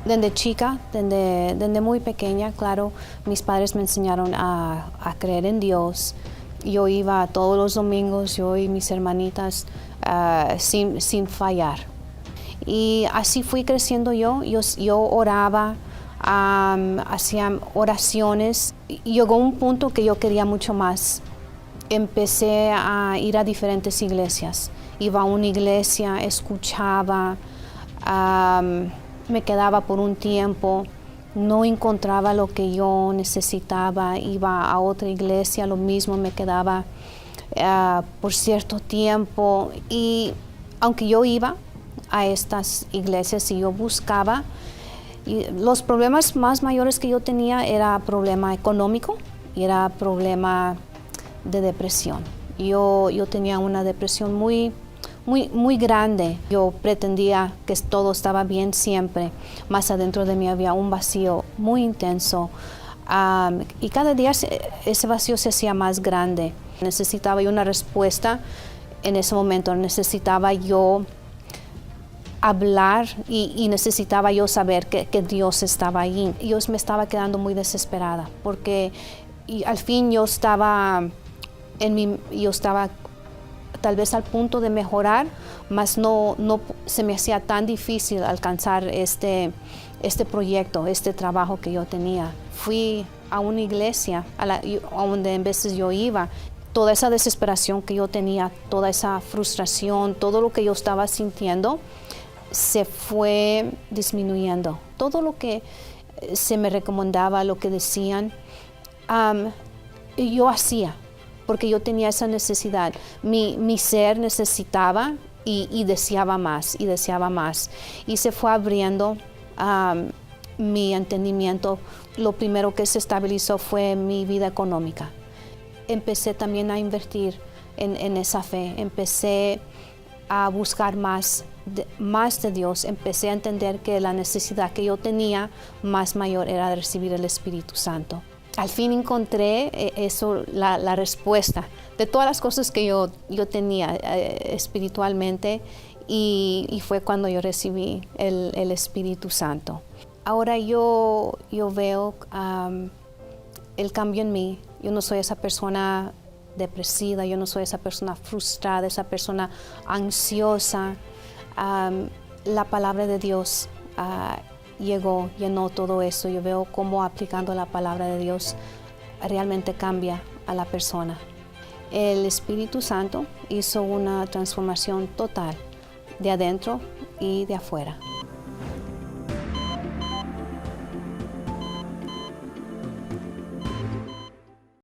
Desde chica, desde muy pequeña, claro, mis padres me enseñaron a creer en Dios. Yo iba todos los domingos, yo y mis hermanitas, sin fallar. Y así fui creciendo yo oraba, hacía oraciones. Y llegó un punto que yo quería mucho más. Empecé a ir a diferentes iglesias. Iba a una iglesia, escuchaba, me quedaba por un tiempo, no encontraba lo que yo necesitaba, iba a otra iglesia, lo mismo, me quedaba por cierto tiempo. Y aunque yo iba a estas iglesias y yo buscaba, y los problemas más mayores que yo tenía era problema económico y era problema de depresión. Yo tenía una depresión muy grande. Yo pretendía que todo estaba bien siempre. Más adentro de mí había un vacío muy intenso. Y cada día ese vacío se hacía más grande. Necesitaba yo una respuesta en ese momento. Necesitaba yo hablar y necesitaba yo saber que Dios estaba ahí. Yo me estaba quedando muy desesperada porque al fin yo estaba tal vez al punto de mejorar, mas no se me hacía tan difícil alcanzar este proyecto, este trabajo que yo tenía. Fui a una iglesia a donde en veces yo iba. Toda esa desesperación que yo tenía, toda esa frustración, todo lo que yo estaba sintiendo, se fue disminuyendo. Todo lo que se me recomendaba, lo que decían, yo hacía, porque yo tenía esa necesidad. Mi ser necesitaba y deseaba más, y deseaba más. Y se fue abriendo mi entendimiento. Lo primero que se estabilizó fue mi vida económica. Empecé también a invertir en esa fe. Empecé a buscar más de Dios. Empecé a entender que la necesidad que yo tenía más mayor era de recibir el Espíritu Santo. Al fin encontré la respuesta de todas las cosas que yo tenía espiritualmente, y fue cuando yo recibí el Espíritu Santo. Ahora yo veo el cambio en mí. Yo no soy esa persona depresiva, yo no soy esa persona frustrada, esa persona ansiosa. La palabra de Dios llenó todo eso. Yo veo cómo aplicando la palabra de Dios realmente cambia a la persona. El Espíritu Santo hizo una transformación total de adentro y de afuera.